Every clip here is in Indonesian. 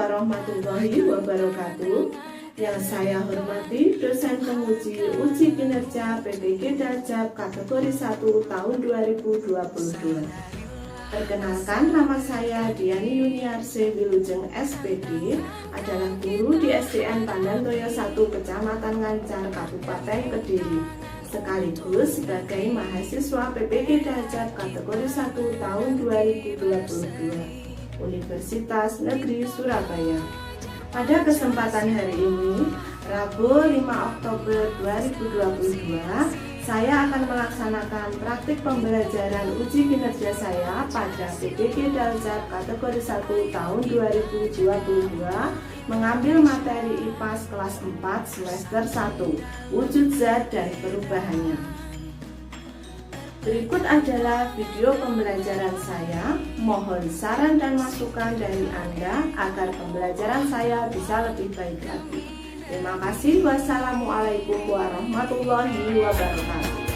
warahmatullahi wabarakatuh. Yang saya hormati dosen penguji uji kinerja PPG Daljab kategori 1 tahun 2022. Perkenalkan, nama saya Diani Yuniarse Wilujeng SPD, adalah guru di SDN Pandantoyo 1 Kecamatan Ngancar, Kabupaten Kediri, sekaligus sebagai mahasiswa PPG Daljab kategori 1 tahun 2022 Universitas Negeri Surabaya. Pada kesempatan hari ini, Rabu 5 Oktober 2022, saya akan melaksanakan praktik pembelajaran uji kinerja saya pada PPG Daljab kategori 1 tahun 2022 mengambil materi IPAS kelas 4 semester 1, wujud zat dan perubahannya. Berikut adalah video pembelajaran saya. Mohon saran dan masukan dari Anda agar pembelajaran saya bisa lebih baik lagi. Terima kasih. Wassalamualaikum warahmatullahi wabarakatuh.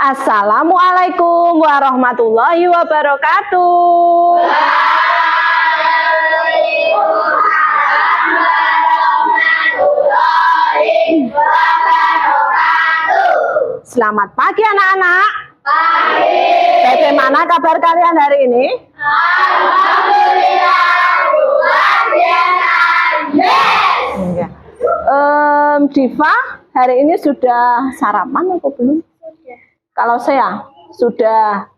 Assalamualaikum warahmatullahi wabarakatuh. Selamat pagi anak-anak. Pagi. Bagaimana kabar kalian hari ini? Alhamdulillah, luar biasa. Yes. Diva, hari ini sudah sarapan atau belum? Sudah. Kalau saya sudah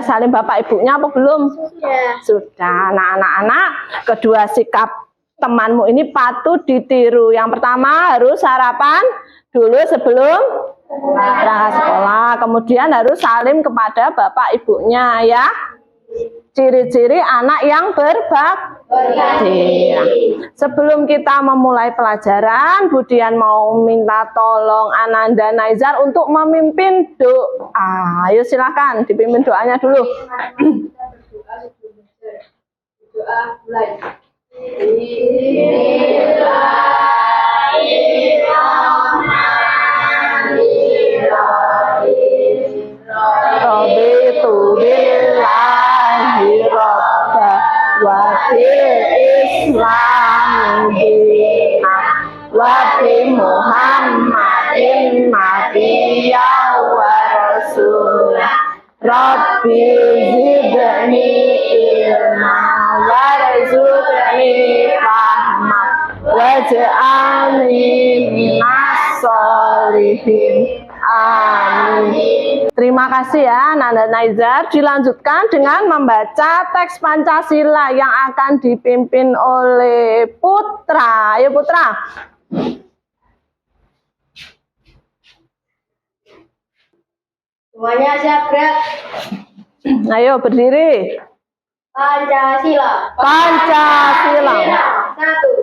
salim bapak ibunya apa belum? Sudah. Sudah. Nah, anak-anak, kedua sikap temanmu ini patut ditiru. Yang pertama harus sarapan dulu sebelum berangkat sekolah. Kemudian harus salim kepada bapak ibunya ya. Ciri-ciri anak yang berbakti. Nah, sebelum kita memulai pelajaran, Budian mau minta tolong Ananda Naizar untuk memimpin doa. Ayo silakan dipimpin doanya dulu. Doa mulai. Raditu billahi robba wa bil islami dina wa bi Muhammadin nabiyya wa rasulah. Rabbi zidni ilma warzuqni fahma waj'alni minas sholihin. Amin. Terima kasih ya Nanda Naizar. Dilanjutkan dengan membaca teks Pancasila yang akan dipimpin oleh Putra. Ayo Putra. Semuanya siap gerak. Ayo berdiri. Pancasila. Pancasila. Satu.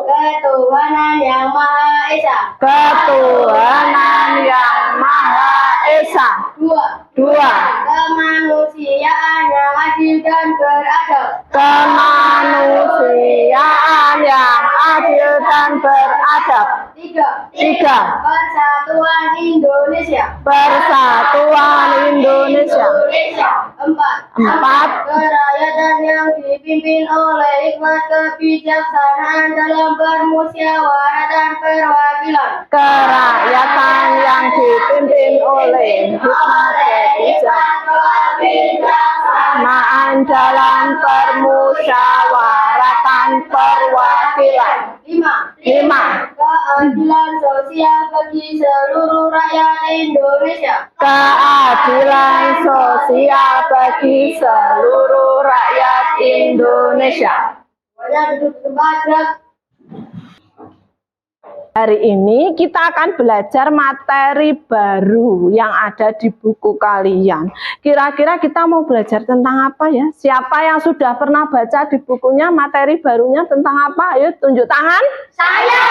Ketuhanan yang Maha Esa. Ketuhanan yang Maha Esa. Dua. Kemanusiaan yang adil dan beradab. Kemanusiaan yang adil dan beradab. Tiga. Persatuan Indonesia. Persatuan Indonesia. Empat. Kerakyatan yang dipimpin oleh hikmat kebijaksanaan dalam bermusyawarah perwakilan. Kerakyatan yang dipimpin oleh hikmat kebijaksanaan dalam permusyawaratan perwakilan. Lima. Keadilan sosial bagi seluruh rakyat Indonesia. Keadilan sosial bagi seluruh rakyat Indonesia. Semuanya duduk di tempat gerak. Hari ini kita akan belajar materi baru yang ada di buku kalian. Kira-kira kita mau belajar tentang apa ya? Siapa yang sudah pernah baca di bukunya materi barunya tentang apa? Ayo tunjuk tangan. Saya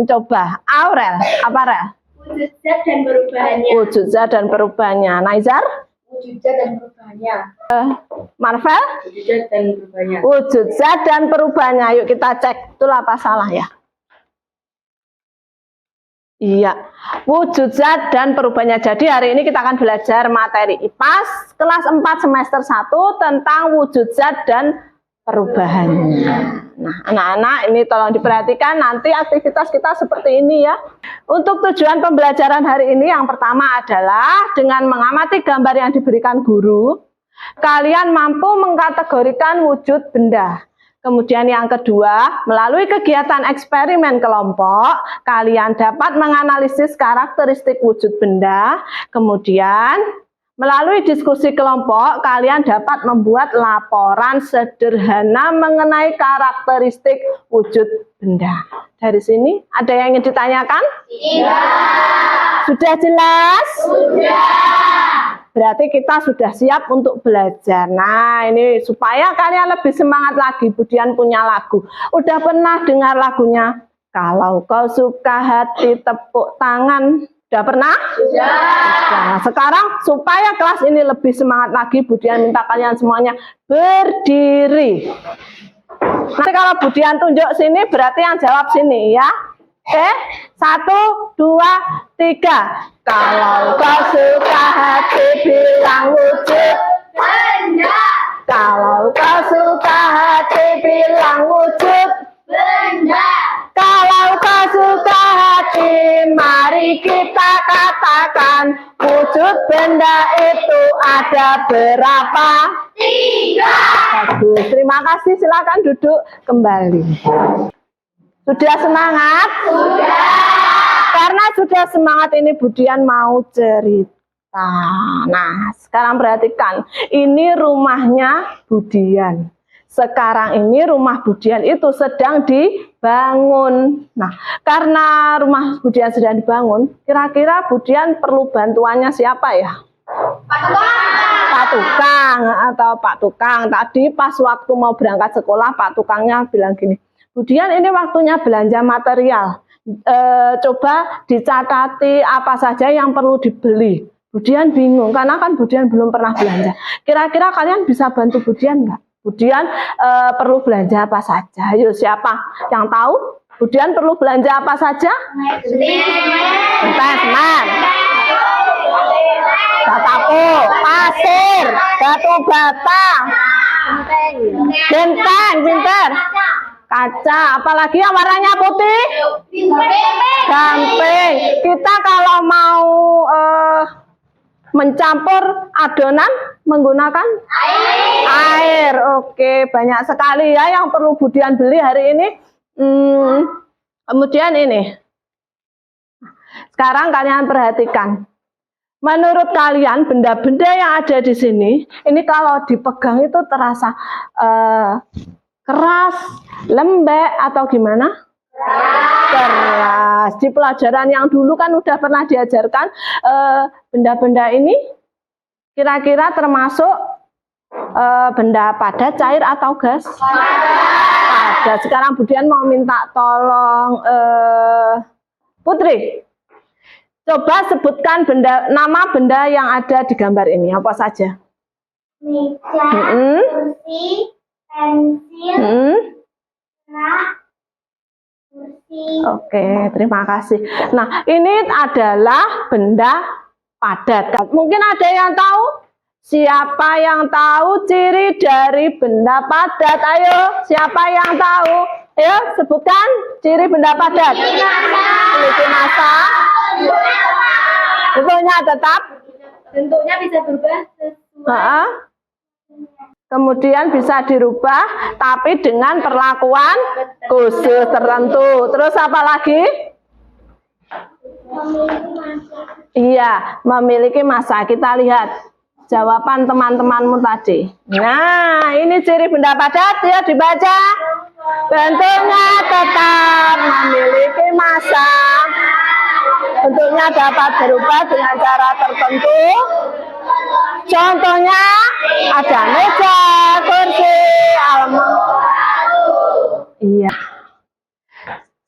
Coba, Aurel, apa Rel? wujud zat dan perubahannya. Wujud zat dan perubahannya. Naizar? Wujud zat dan perubahannya. Marvel? Wujud zat dan perubahannya. Wujud zat dan perubahannya. Yuk kita cek, betul apa salah ya? Iya, wujud zat dan perubahannya. Jadi hari ini kita akan belajar materi IPA kelas 4 semester 1 tentang wujud zat dan perubahannya. Nah, anak-anak ini tolong diperhatikan nanti aktivitas kita seperti ini ya. Untuk tujuan pembelajaran hari ini yang pertama adalah dengan mengamati gambar yang diberikan guru, kalian mampu mengkategorikan wujud benda. Kemudian yang kedua, melalui kegiatan eksperimen kelompok, kalian dapat menganalisis karakteristik wujud benda. Kemudian, melalui diskusi kelompok, kalian dapat membuat laporan sederhana mengenai karakteristik wujud benda. Dari sini, ada yang ingin ditanyakan? Iya. Sudah jelas? Sudah. Berarti kita sudah siap untuk belajar. Nah, ini supaya kalian lebih semangat lagi, Budian punya lagu. Udah pernah dengar lagunya? Kalau kau suka hati tepuk tangan. Udah pernah? Sudah. Nah, sekarang supaya kelas ini lebih semangat lagi, Budian minta kalian semuanya berdiri. Nanti kalau Budian tunjuk sini, berarti yang jawab sini ya. Oke, 1, 2, 3. Kalau kau suka hati bilang wujud Benda. Kalau kau suka hati bilang wujud Benda. Kalau kau suka hati mari kita katakan wujud benda itu ada berapa? 3. Bagus, terima kasih, silakan duduk kembali. Sudah semangat? Sudah. Karena sudah semangat ini Budian mau cerita. Nah, sekarang perhatikan. Ini rumahnya Budian. Sekarang ini rumah Budian itu sedang dibangun. Nah, karena rumah Budian sedang dibangun, kira-kira Budian perlu bantuannya siapa ya? Pak Tukang atau Pak Tukang. Tadi pas waktu mau berangkat sekolah, Pak Tukangnya bilang gini, Budian ini waktunya belanja material. Coba dicatati apa saja yang perlu dibeli. Budian bingung karena kan Budian belum pernah belanja. Kira-kira kalian bisa bantu Budian nggak? Budian perlu belanja apa saja? Ayo siapa yang tahu? Budian perlu belanja apa saja? Semen, bataku, pasir, batu bata, genteng, pinter. Kaca, apalagi yang warnanya putih? Gamping. Kita kalau mau mencampur adonan menggunakan air. Oke, banyak sekali ya yang perlu Budian beli hari ini. Kemudian ini. Sekarang kalian perhatikan. Menurut kalian benda-benda yang ada di sini, ini kalau dipegang itu terasa keras, lembek atau gimana? Keras. Di pelajaran yang dulu kan udah pernah diajarkan benda-benda ini kira-kira termasuk benda padat, cair atau gas? Padat. Sekarang Budian mau minta tolong Putri. Coba sebutkan nama benda yang ada di gambar ini. Apa saja? Meja, kursi, pensil, kursi. Oke, terima kasih. Nah, ini adalah benda padat. Mungkin ada yang tahu? Siapa yang tahu ciri dari benda padat? Ayo, siapa yang tahu? Ayo, sebutkan ciri benda padat. Memiliki massa. Bentuknya tetap. Bentuknya bisa berubah sesuai. Kemudian bisa dirubah, tapi dengan perlakuan khusus tertentu. Terus apa lagi? Iya, memiliki massa. Kita lihat jawaban teman-temanmu tadi. Nah, ini ciri benda padat ya, dibaca. Bentuknya tetap, memiliki massa. Bentuknya dapat berubah dengan cara tertentu. Contohnya ada meja, kursi, iya.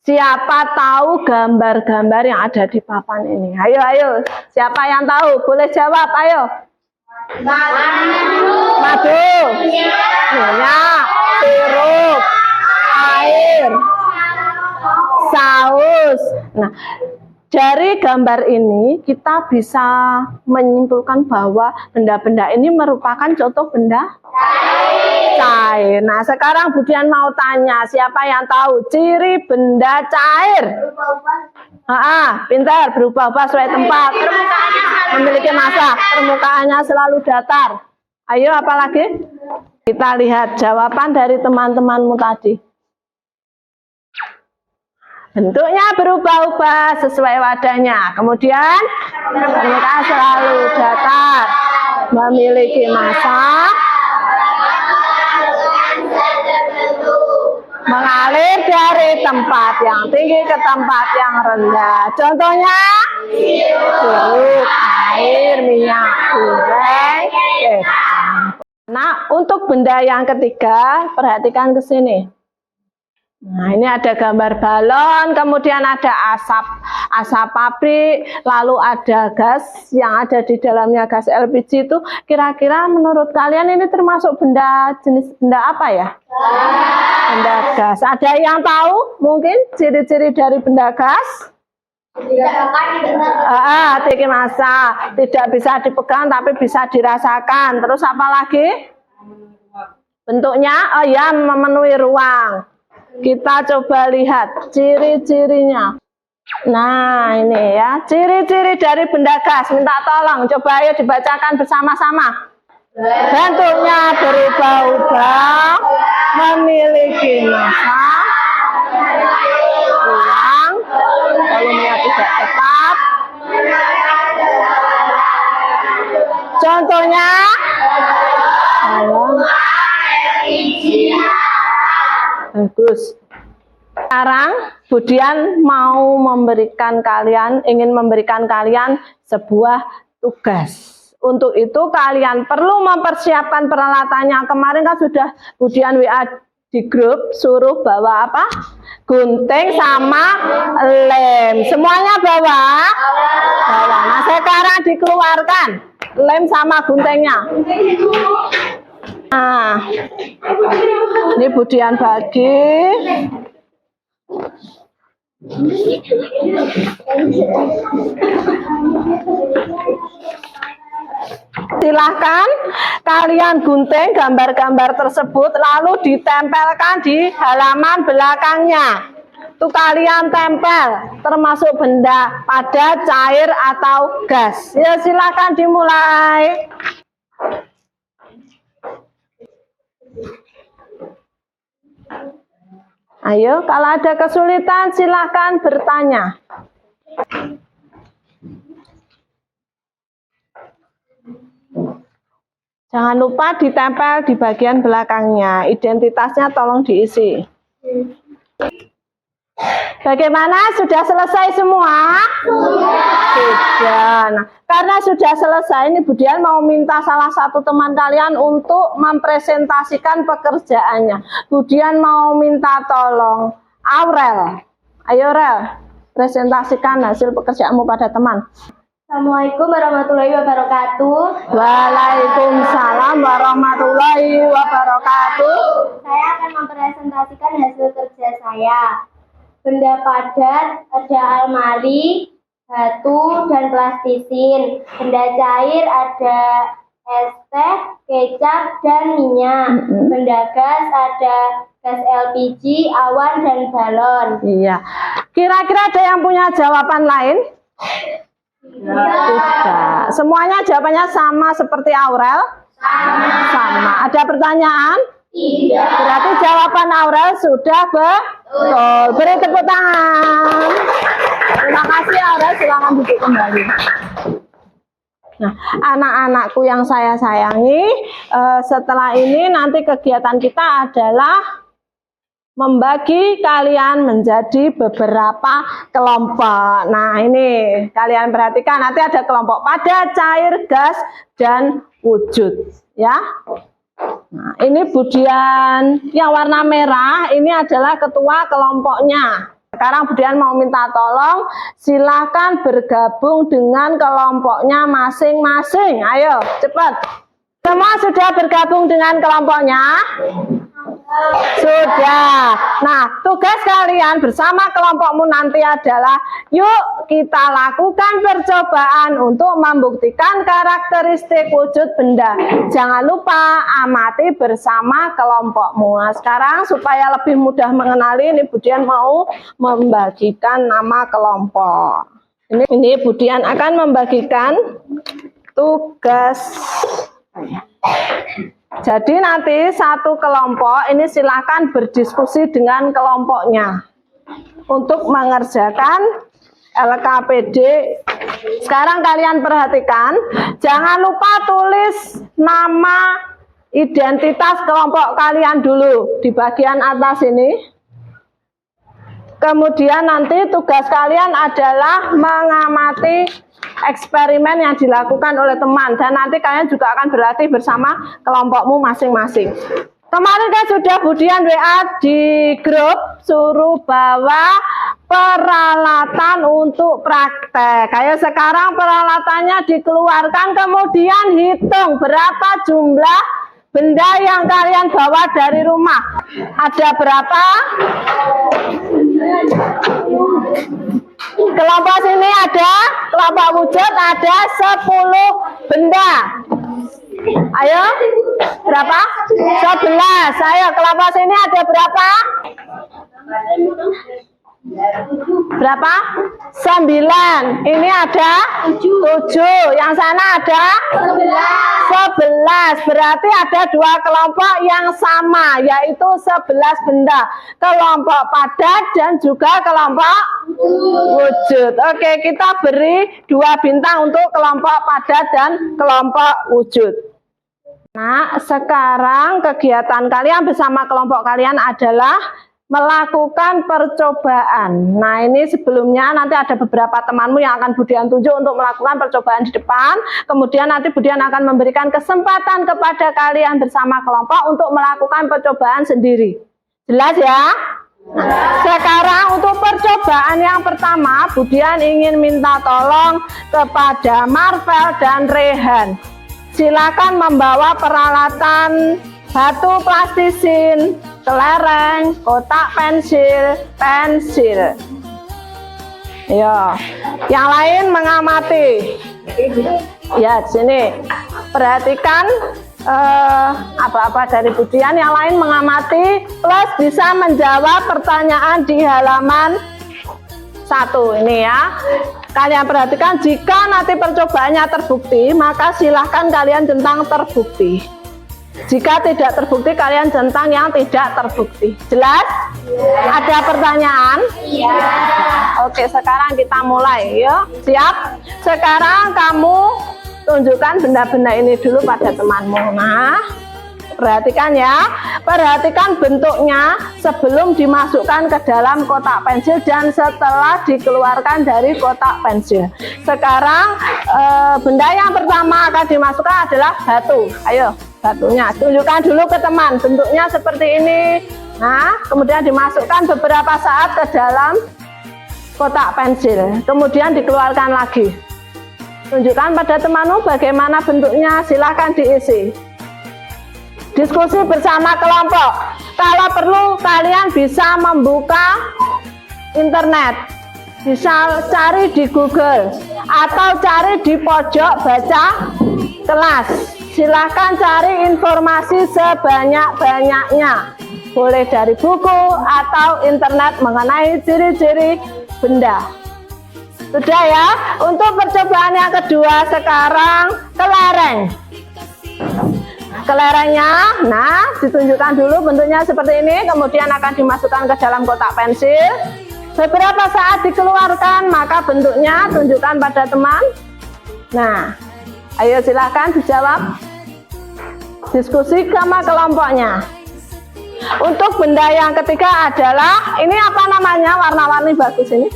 Siapa tahu gambar-gambar yang ada di papan ini? Ayo, siapa yang tahu? Boleh jawab, ayo. Madu, minyak, sirup, air, saus. Nah, Dari gambar ini kita bisa menyimpulkan bahwa benda-benda ini merupakan contoh benda cair. Nah, sekarang Budian mau tanya, siapa yang tahu ciri benda cair? Pintar, berubah-ubah sesuai tempat, memiliki massa, permukaannya selalu datar. Ayo, apa lagi? Kita lihat jawaban dari teman-temanmu tadi. Bentuknya berubah-ubah sesuai wadahnya. Kemudian permukaan selalu datar, memiliki massa, mengalir dari tempat yang tinggi ke tempat yang rendah. Contohnya jeruk, air, minyak goreng, kecap. Nah, untuk benda yang ketiga, perhatikan ke sini. Nah, ini ada gambar balon, kemudian ada asap pabrik, lalu ada gas yang ada di dalamnya, gas LPG itu. Kira-kira menurut kalian ini termasuk jenis benda apa ya? Benda gas. Ada yang tahu mungkin ciri-ciri dari benda gas? Tinggi massa, tidak bisa dipegang tapi bisa dirasakan. Terus apa lagi? Bentuknya, memenuhi ruang. Kita coba lihat ciri-cirinya. Nah, ini ya, ciri-ciri dari benda gas. Minta tolong, coba ayo dibacakan bersama-sama. Bentuknya berubah-ubah, memiliki massa, ruang, volumenya tidak tetap. Contohnya, bagus. Sekarang Budian mau ingin memberikan kalian sebuah tugas. Untuk itu kalian perlu mempersiapkan peralatannya. Kemarin kan sudah Budian WA di grup, suruh bawa apa? Gunting sama lem. Semuanya bawa? Bawa. Nah, sekarang dikeluarkan lem sama guntingnya. Nah, ini Budian bagi. Silahkan kalian gunting gambar-gambar tersebut lalu ditempelkan di halaman belakangnya. Itu kalian tempel, termasuk benda padat, cair atau gas. Ya, silahkan dimulai. Ayo, kalau ada kesulitan silahkan bertanya. Jangan lupa ditempel di bagian belakangnya. Identitasnya tolong diisi. Bagaimana? Sudah selesai semua? Sudah. Nah, karena sudah selesai, ini Budian mau minta salah satu teman kalian untuk mempresentasikan pekerjaannya. Budian mau minta tolong Aurel. Ayo Aurel, presentasikan hasil pekerjaanmu pada teman. Assalamualaikum warahmatullahi wabarakatuh. Waalaikumsalam warahmatullahi wabarakatuh. Saya akan mempresentasikan hasil kerja saya. Benda padat ada almari, batu, dan plastisin. Benda cair ada es teh, kecap, dan minyak. Benda gas ada gas LPG, awan, dan balon. Iya. Kira-kira ada yang punya jawaban lain? Tidak. Semuanya jawabannya sama seperti Aurel? Sama. Ada pertanyaan? Tidak. Berarti jawaban Aurel sudah betul. Beri tepuk tangan. Terima kasih Aurel, silakan duduk kembali. Nah, anak-anakku yang saya sayangi, setelah ini nanti kegiatan kita adalah membagi kalian menjadi beberapa kelompok. Nah, ini kalian perhatikan, nanti ada kelompok padat, cair, gas, dan wujud, ya. Nah, ini Budian yang warna merah, ini adalah ketua kelompoknya. Sekarang Budian mau minta tolong, silakan bergabung dengan kelompoknya masing-masing. Ayo, cepat. Semua sudah bergabung dengan kelompoknya? Sudah. Nah, tugas kalian bersama kelompokmu nanti adalah, yuk kita lakukan percobaan untuk membuktikan karakteristik wujud benda. Jangan lupa amati bersama kelompokmu. Nah, sekarang supaya lebih mudah mengenali, ini Budian mau membagikan nama kelompok. Ini Budian akan membagikan tugas. Jadi nanti satu kelompok ini silakan berdiskusi dengan kelompoknya untuk mengerjakan LKPD. Sekarang kalian perhatikan, jangan lupa tulis nama identitas kelompok kalian dulu di bagian atas ini. Kemudian nanti tugas kalian adalah mengamati eksperimen yang dilakukan oleh teman, dan nanti kalian juga akan berlatih bersama kelompokmu masing-masing. Kemarin kan sudah Budian WA di grup suruh bawa peralatan untuk praktek. Kayak sekarang peralatannya dikeluarkan, kemudian hitung berapa jumlah benda yang kalian bawa dari rumah. Ada berapa? Kelompok sini ada, kelompok wujud ada 10 benda. Ayo, berapa? 11. Ayo, kelompok sini ada berapa? Berapa? 9. Ini ada 7. Yang sana ada 11. Berarti ada 2 kelompok yang sama, yaitu 11 benda. Kelompok padat dan juga kelompok wujud. Oke, kita beri 2 bintang untuk kelompok padat dan kelompok wujud. Nah, sekarang kegiatan kalian bersama kelompok kalian adalah melakukan percobaan. Nah, ini sebelumnya nanti ada beberapa temanmu yang akan Budian tunjuk untuk melakukan percobaan di depan. Kemudian nanti Budian akan memberikan kesempatan kepada kalian bersama kelompok untuk melakukan percobaan sendiri. Jelas ya? Sekarang untuk percobaan yang pertama, Budian ingin minta tolong kepada Marvel dan Rehan. Silakan membawa peralatan batu plastisin, kelereng, kotak pensil. Ya, yang lain mengamati. Ya, sini perhatikan apa-apa dari Budian. Yang lain mengamati plus bisa menjawab pertanyaan di halaman 1 ini ya. Kalian perhatikan, jika nanti percobaannya terbukti, maka silahkan kalian centang terbukti. Jika tidak terbukti, kalian centang yang tidak terbukti. Jelas? Ada pertanyaan? Iya. Oke, sekarang kita mulai. Yuk, siap? Sekarang kamu tunjukkan benda-benda ini dulu pada temanmu. Nah, perhatikan ya. Perhatikan bentuknya sebelum dimasukkan ke dalam kotak pensil dan setelah dikeluarkan dari kotak pensil. Sekarang benda yang pertama akan dimasukkan adalah batu. Ayo, batunya tunjukkan dulu ke teman, bentuknya seperti ini. Nah, kemudian dimasukkan beberapa saat ke dalam kotak pensil, kemudian dikeluarkan lagi. Tunjukkan pada temanmu bagaimana bentuknya, silahkan diisi. Diskusi bersama kelompok. Kalau perlu kalian bisa membuka internet, bisa cari di Google atau cari di pojok baca kelas. Silahkan cari informasi sebanyak-banyaknya, boleh dari buku atau internet mengenai ciri-ciri benda. Sudah ya. Untuk percobaan yang kedua, sekarang kelereng. Kelerengnya, nah, ditunjukkan dulu bentuknya seperti ini, kemudian akan dimasukkan ke dalam kotak pensil. Beberapa saat dikeluarkan, maka bentuknya tunjukkan pada teman. Nah, ayo silahkan dijawab. Diskusi sama kelompoknya. Untuk benda yang ketiga adalah, ini apa namanya, warna-warni bagus ini?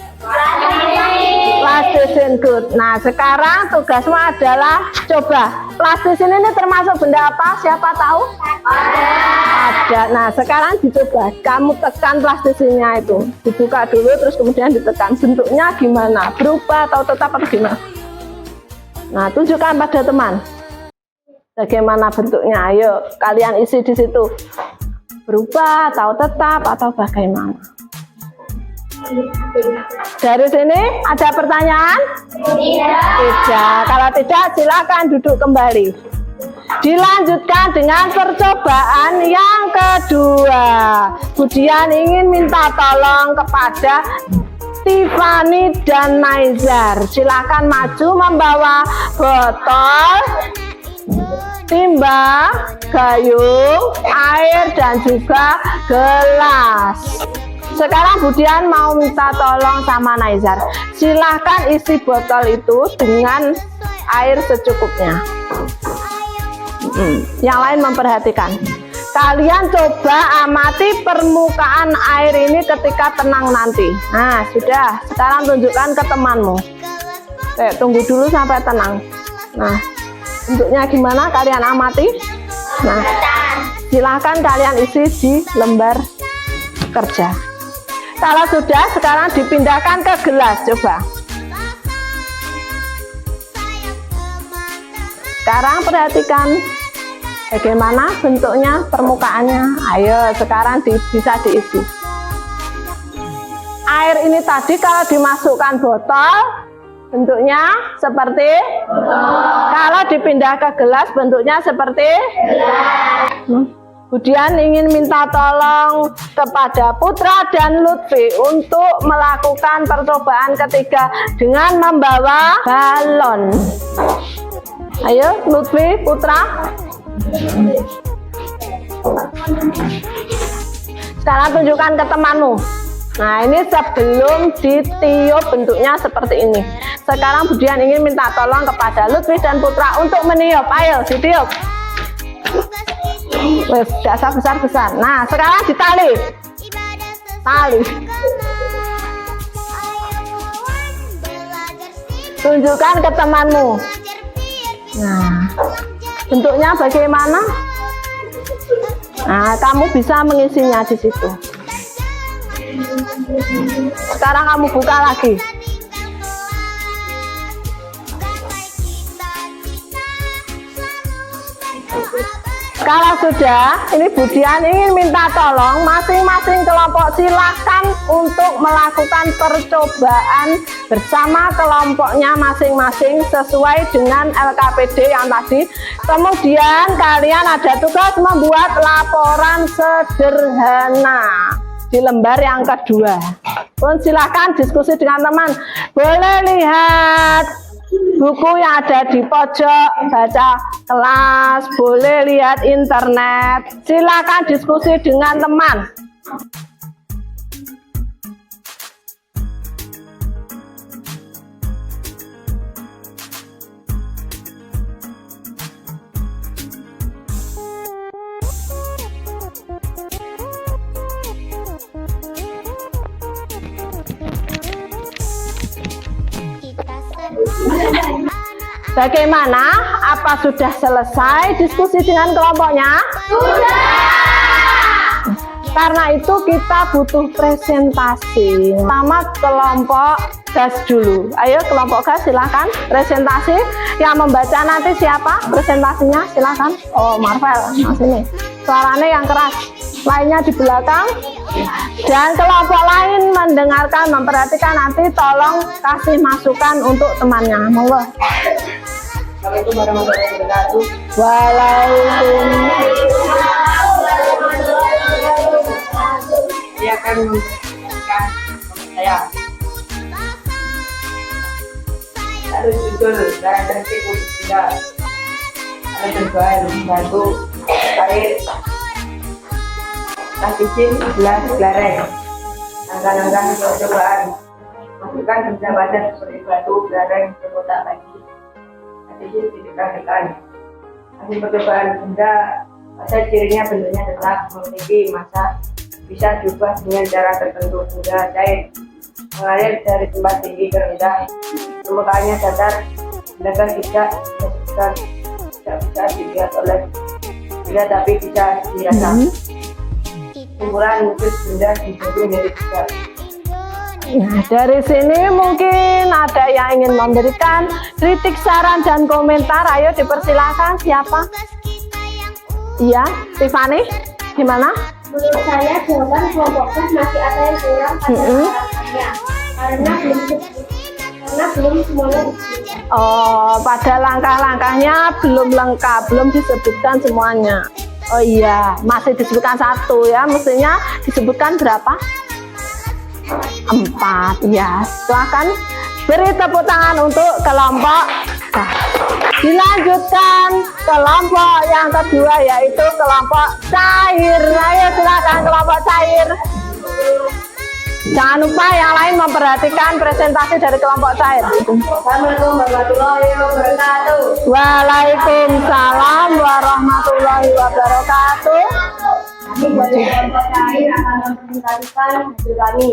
Plastisin, good. Nah, sekarang tugasmu adalah coba. Plastisin ini termasuk benda apa? Siapa tahu? Ada. Nah, sekarang dicoba. Kamu tekan plastisinnya itu. Dibuka dulu, terus kemudian ditekan. Bentuknya gimana? Berubah atau tetap atau gimana? Nah, tunjukkan pada teman. Bagaimana bentuknya? Ayo, kalian isi di situ. berubah atau tetap atau bagaimana? Dari sini ada pertanyaan? Tidak. Kalau tidak, silakan duduk kembali. Dilanjutkan dengan percobaan yang kedua. Budian ingin minta tolong kepada Tiffany dan Naizar. Silakan maju membawa botol, timba, gayung, air, dan juga gelas. Sekarang Budian mau minta tolong sama Naizar. Silahkan isi botol itu dengan air secukupnya. Yang lain memperhatikan. Kalian coba amati permukaan air ini ketika tenang nanti. Nah, sudah. Sekarang tunjukkan ke temanmu. Tunggu dulu sampai tenang. Nah, bentuknya gimana? Kalian amati. Nah, silahkan kalian isi di lembar kerja. Kalau sudah, sekarang dipindahkan ke gelas. Coba. Sekarang perhatikan bagaimana bentuknya, permukaannya. Ayo, sekarang bisa diisi. Air ini tadi kalau dimasukkan botol, bentuknya seperti kalau dipindah ke gelas, bentuknya seperti Budian ingin minta tolong kepada Putra dan Lutfi untuk melakukan percobaan ketiga dengan membawa balon. Ayo, Lutfi, Putra. Sekarang tunjukkan ke temanmu. Nah, ini sebelum ditiup bentuknya seperti ini. Sekarang Budian ingin minta tolong kepada Lutfi dan Putra untuk meniup. Ayo, ditiup. Wes, dasar besar-besar. Nah, sekarang ditali. Tali. Tunjukkan ke temanmu. Nah, bentuknya bagaimana? Nah, kamu bisa mengisinya di situ. Sekarang kamu buka lagi. Kalau sudah, ini Budian ingin minta tolong masing-masing kelompok silakan untuk melakukan percobaan bersama kelompoknya masing-masing sesuai dengan LKPD yang tadi. Kemudian kalian ada tugas membuat laporan sederhana di lembar yang kedua. Pun silakan diskusi dengan teman. Boleh lihat buku yang ada di pojok baca kelas, boleh lihat internet. Silakan diskusi dengan teman. Bagaimana? Apa sudah selesai diskusi dengan kelompoknya? Sudah! Karena itu kita butuh presentasi. Pertama kelompok gas dulu. Ayo kelompok gas silahkan presentasi. Yang membaca nanti siapa? Presentasinya silahkan. Oh, Marvel, nah sini. Suaranya yang keras. Lainnya di belakang. Dan kelompok lain mendengarkan, memperhatikan, nanti tolong kasih masukan untuk temannya. Monggo. Assalamualaikum warahmatullahi wabarakatuh. Waalaikumsalam. Dia akan memberikan saya. Lalu judul dan tertib tidak ada berbahan membantu air. Kasih gelas gelareng, angka-angka percobaan, masukkan benda padat seperti batu, gelareng, kotak lagi. Kasih ditekan-tekan. Hasil percobaan benda pada cirinya bentuknya tetap, memiliki massa, bisa diubah dengan cara tertentu hingga cair, mengalir dari tempat tinggi ke rendah, permukaannya datar, benda tidak bisa dilihat oleh tidak, tapi bisa dirasa. Ukuran wujud benda dibagi menjadi tiga. Nah, dari sini mungkin ada yang ingin memberikan kritik, saran, dan komentar. Ayo dipersilakan. Siapa? Iya, Tiffany. Gimana? Menurut saya jawaban kelompok B masih ada yang kurang pada langkahnya karena belum semuanya disebutkan. Oh, pada langkah-langkahnya belum lengkap, belum disebutkan semuanya. Oh iya, masih disebutkan satu ya, mestinya disebutkan berapa? 4 ya. Silakan beri tepuk tangan untuk kelompok A. Dilanjutkan kelompok yang kedua yaitu kelompok cair. Ayo silakan kelompok cair. Jangan lupa yang lain memperhatikan presentasi dari kelompok cair. Assalamualaikum warahmatullahi wabarakatuh. Waalaikumsalam warahmatullahi wabarakatuh. Kami dari kelompok cair akan mempresentasikan hasil kami.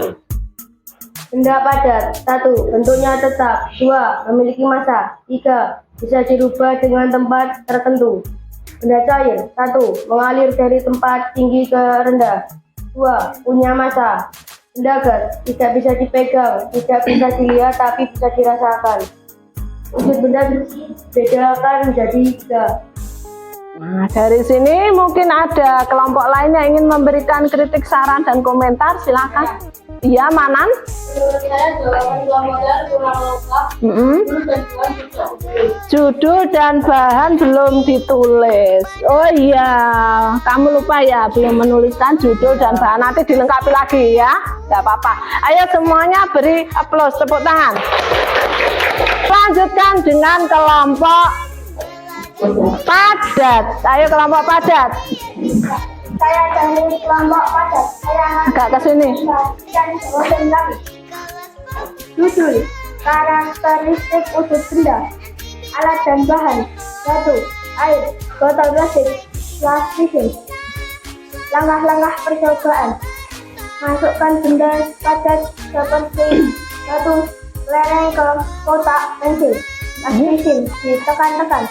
Benda padat. 1. Bentuknya tetap. 2. Memiliki massa. 3. Bisa dirubah dengan tempat tertentu. Benda cair. 1. Mengalir dari tempat tinggi ke rendah. 2. Punya massa. Benda gas. Tidak bisa dipegang, tidak bisa dilihat, tapi bisa dirasakan. Wujud benda dibedakan menjadi 3. Nah, dari sini mungkin ada kelompok lain yang ingin memberikan kritik, saran, dan komentar. Silakan. Iya, Manan? Menurut saya jawaban kelompok cair kurang lengkap. Judul dan bahan belum ditulis. Oh iya, kamu lupa ya, belum menuliskan judul dan bahan. Nanti dilengkapi lagi ya, nggak apa-apa. Ayo semuanya beri aplaus, tepuk tangan. Lanjutkan dengan kelompok padat. Ayo kelompok padat. Saya dari kelompok padat. Saya Agak ke sini. dan jawaban kami. Judul, karakteristik wujud benda, alat dan bahan. 1. Air, botol plastik, plastisin. Langkah-langkah percobaan. Masukkan benda padat seperti 1. Lereng ke kotak pensil, plastisin, ditekan-tekan.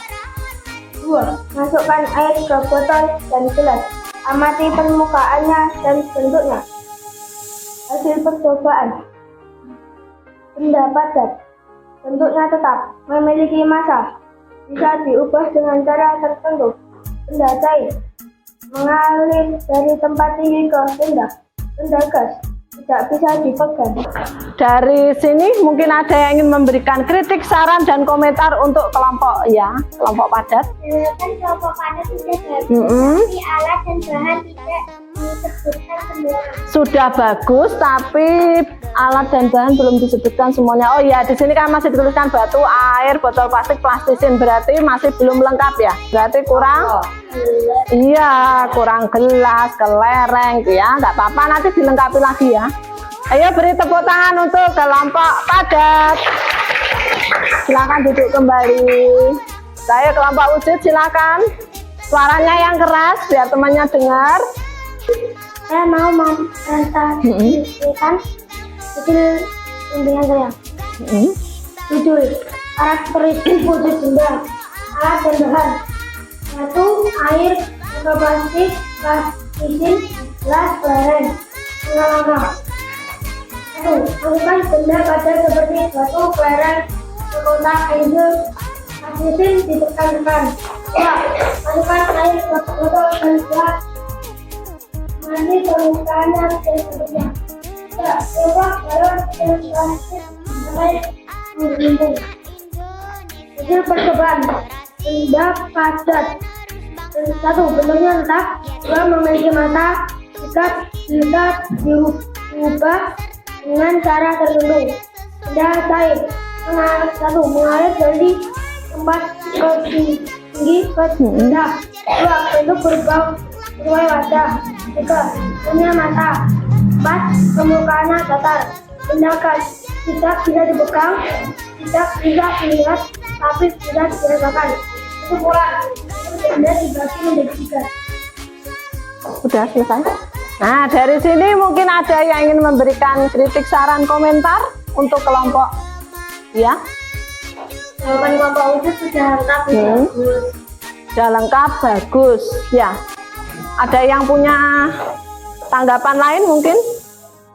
2. Masukkan air ke botol dan gelas. Amati permukaannya dan bentuknya. Hasil percobaan. Benda padat. Bentuknya tetap, memiliki massa. Bisa diubah dengan cara tertentu. Benda cair. Mengalir dari tempat tinggi ke rendah. Benda gas. Tidak bisa dipegang. Dari sini mungkin ada yang ingin memberikan kritik, saran, dan komentar untuk kelompok ya, kelompok padat. Kan kelompok padat sudah bagus, tapi alat dan bahan tidak disebutkan semua. Sudah bagus, tapi alat dan bahan belum disebutkan semuanya. Oh iya, di sini kan masih dituliskan batu, air, botol plastik, plastisin. Berarti masih belum lengkap ya? Berarti kurang? Iya, kurang gelas, kelereng, ya. Nggak apa-apa, nanti dilengkapi lagi ya. Ayo beri tepuk tangan untuk kelompok padat. Silakan duduk kembali. Saya kelompok wujud, silakan. Suaranya yang keras biar temannya dengar. Saya mau mempresentasikan hasil undian saya. Judul, karakteristik wujud benda, alat dan bahan. 1. Air, botol plastik, plastisin, gelas, lereng. Langkah. 1. Masukkan benda padat seperti batu, lereng, ke kotak pensil, plastisin, ditekan-tekan. 2. Masukkan air ke botol dan gelas. Mandi permukaannya dan sebagainya. 3. Ubah balon dan plastik sampai menggelembung. Hasil percobaan. Benda padat. 1. Bentuknya tetap. 2. Memiliki massa. 3. Bisa diubah dengan cara tertentu. Benda cair. 1. Mengalir dari tempat ke tinggi ke rendah. 2. Bentuk berubah sesuai wadah. 3. Punya massa. 4. Permukaannya datar. Benda gas. Tidak bisa dipegang, tidak bisa dilihat, tapi bisa dirasakan. Kesimpulan, benda dibagi menjadi 3. Sudah selesai. Nah, dari sini mungkin ada yang ingin memberikan kritik, saran, komentar untuk kelompok ya. Jawaban kelompok wujud sudah lengkap. Sudah lengkap, bagus ya. Ada yang punya tanggapan lain mungkin?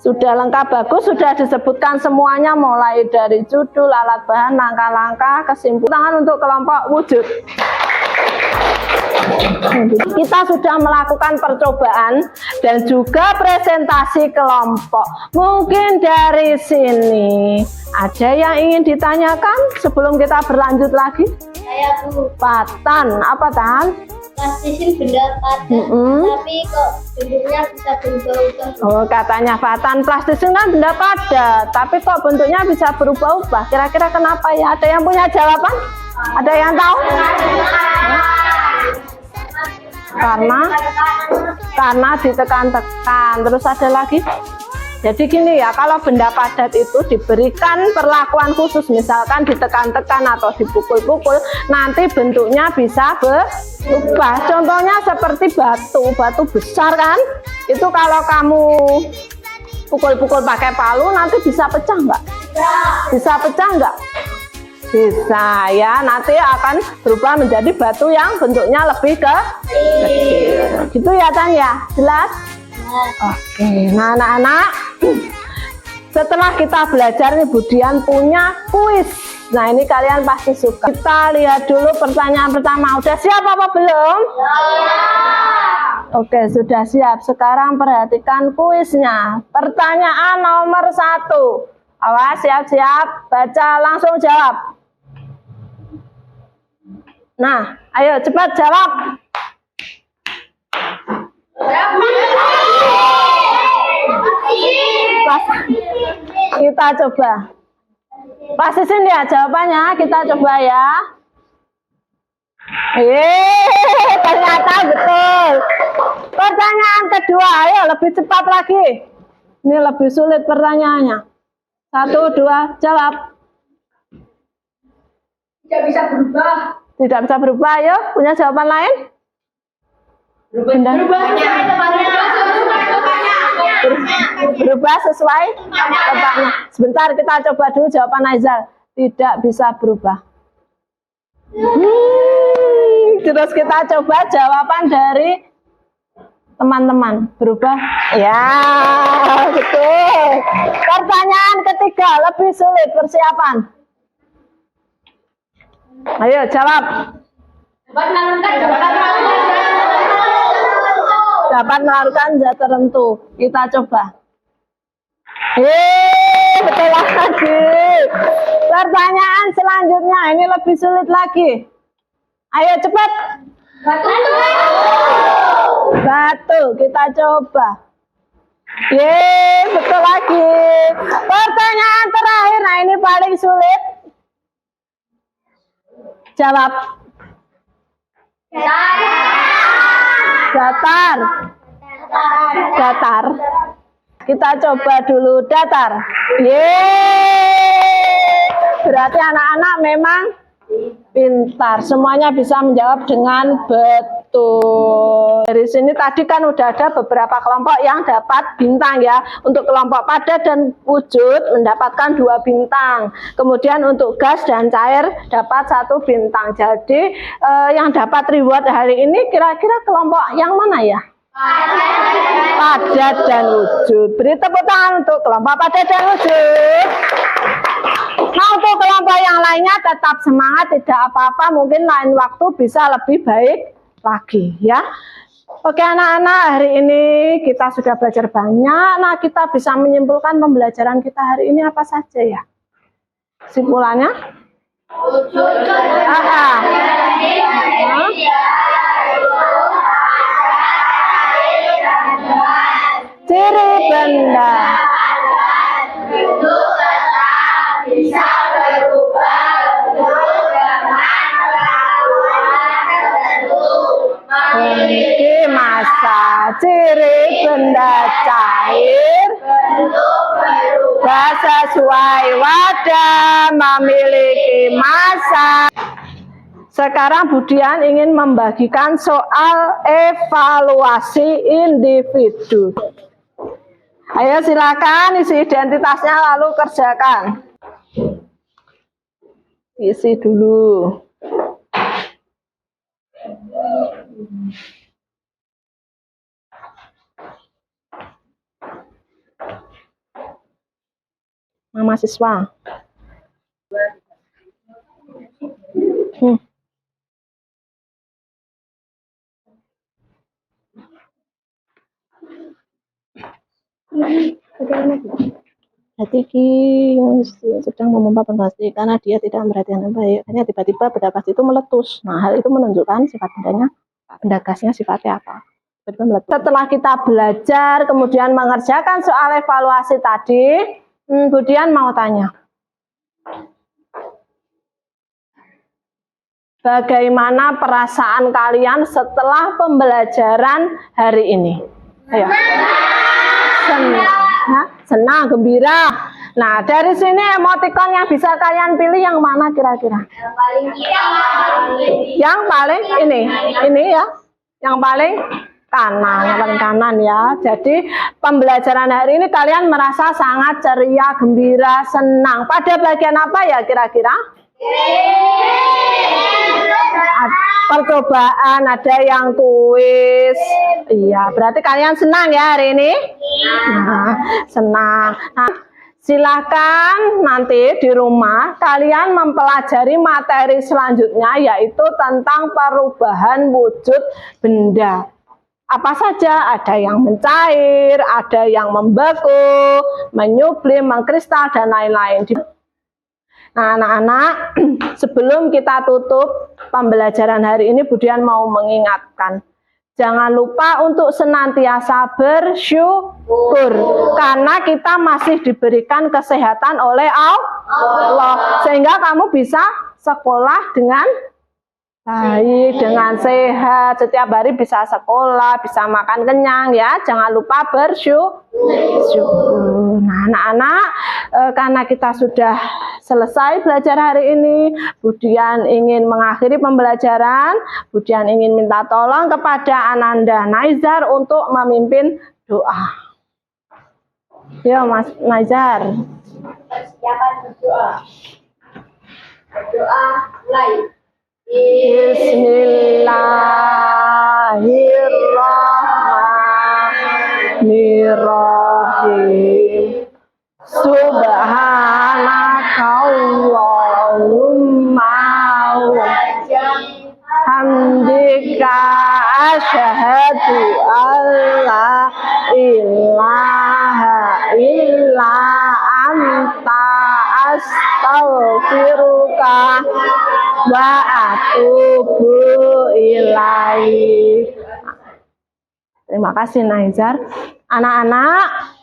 Sudah lengkap, bagus, sudah disebutkan semuanya mulai dari judul, alat bahan, langkah-langkah, kesimpulan untuk kelompok wujud. Kita sudah melakukan percobaan dan juga presentasi kelompok. Mungkin dari sini ada yang ingin ditanyakan sebelum kita berlanjut lagi? Saya Bu, Patan, apa Tan? plastisin benda padat, tapi kok bentuknya bisa berubah-ubah. Oh, katanya Fatan, plastisin kan benda padat, tapi kok bentuknya bisa berubah-ubah. Kira-kira kenapa ya? Ada yang punya jawaban? Ada yang tahu? Karena ditekan-tekan. Terus ada lagi? Jadi gini ya, kalau benda padat itu diberikan perlakuan khusus, misalkan ditekan-tekan atau dipukul-pukul, nanti bentuknya bisa berubah. Contohnya seperti batu besar kan, itu kalau kamu pukul-pukul pakai palu nanti bisa pecah nggak? Bisa pecah nggak? Bisa ya, nanti akan berubah menjadi batu yang bentuknya lebih kecil. Gitu ya Tan ya, jelas? Oke, nah anak-anak, setelah kita belajar nih, Budian punya kuis. Nah ini kalian pasti suka. Kita lihat dulu pertanyaan pertama. Udah siap apa belum? Oke, sudah siap. Sekarang perhatikan kuisnya. Pertanyaan nomor 1. Awas, siap-siap. Baca, langsung jawab. Nah, ayo cepat jawab. Kita coba. Pastikan ya jawabannya, kita coba ya. Ternyata betul. Pertanyaan kedua, ayo lebih cepat lagi. Ini lebih sulit pertanyaannya. 1, 2, jawab. Tidak bisa berubah. Tidak bisa berubah, ayo punya jawaban lain? Berubah sesuai tempatnya. Sebentar kita coba dulu jawaban Aizal. Tidak bisa berubah. Terus kita coba jawaban dari teman-teman. Berubah? Ya, betul. Pertanyaan ketiga lebih sulit, persiapan. Ayo jawab. Dapat melakukan zat tertentu. Kita coba. Betul lagi. Pertanyaan selanjutnya ini lebih sulit lagi. Ayo cepat. Batu. Kita coba. Betul lagi. Pertanyaan terakhir, nah ini paling sulit. Jawab. Datar. Datar. Kita coba dulu datar. Berarti anak-anak memang pintar. Semuanya bisa menjawab dengan betul. Dari sini tadi kan udah ada beberapa kelompok yang dapat bintang ya. Untuk kelompok padat dan wujud mendapatkan 2 bintang. Kemudian untuk gas dan cair dapat 1 bintang. Jadi yang dapat reward hari ini kira-kira kelompok yang mana ya? Padat dan wujud. Beri tepuk tangan untuk kelompok padat dan wujud. Nah untuk kelompok yang lainnya tetap semangat, tidak apa-apa, mungkin lain waktu bisa lebih baik lagi ya. Oke anak-anak, hari ini kita sudah belajar banyak. Nah kita bisa menyimpulkan pembelajaran kita hari ini apa saja ya? Simpulannya? Ciri benda Bisa berubah memiliki massa. Ciri benda cair sesuai wadah memiliki massa. Sekarang Budian ingin membagikan soal evaluasi individu. Ayo silakan isi identitasnya lalu kerjakan. Isi dulu. Mama siswa. Jadi Ki sedang memompa plastik karena dia tidak memperhatikan yang baik. Hanya tiba-tiba benda plastik itu meletus. Nah, hal itu menunjukkan sifat benda gasnya sifatnya apa. Setelah kita belajar, kemudian mengerjakan soal evaluasi tadi, Budian mau tanya. Bagaimana perasaan kalian setelah pembelajaran hari ini? Ayo. Senang, gembira. Nah, dari sini emotikon yang bisa kalian pilih yang mana kira-kira? Yang paling ini ya. Yang paling kanan ya. Jadi pembelajaran hari ini kalian merasa sangat ceria, gembira, senang. Pada bagian apa ya kira-kira? Percobaan, ada yang kuis. Iya, berarti kalian senang ya hari ini? Nah, senang. Nah, silakan nanti di rumah kalian mempelajari materi selanjutnya, yaitu tentang perubahan wujud benda. Apa saja, ada yang mencair, ada yang membeku, menyublim, mengkristal, dan lain-lain. Nah, anak-anak, sebelum kita tutup pembelajaran hari ini, Budian mau mengingatkan, jangan lupa untuk senantiasa bersyukur, karena kita masih diberikan kesehatan oleh Allah, sehingga kamu bisa sekolah dengan baik, dengan sehat, setiap hari bisa sekolah, bisa makan kenyang ya. Jangan lupa bersyukur. Nah, anak-anak, karena kita sudah selesai belajar hari ini, Budian ingin mengakhiri pembelajaran. Budian ingin minta tolong kepada Ananda Naizar untuk memimpin doa. Yo, Mas Naizar. Persiapan berdoa. Berdoa mulai. Bismillahirrahmanirrahim. Subhanakallahumma hamdika asyhadu alla ilaha illa anta astaghfiruka wa atubu ilaik. Terima kasih Naizar. Anak-anak,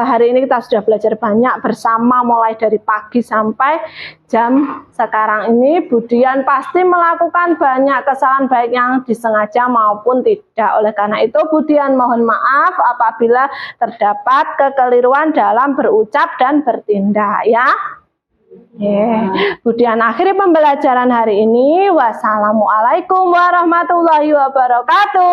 hari ini kita sudah belajar banyak bersama mulai dari pagi sampai jam sekarang ini. Budian pasti melakukan banyak kesalahan baik yang disengaja maupun tidak. Oleh karena itu Budian mohon maaf apabila terdapat kekeliruan dalam berucap dan bertindak ya. Budian akhiri pembelajaran hari ini. Wassalamualaikum warahmatullahi wabarakatuh.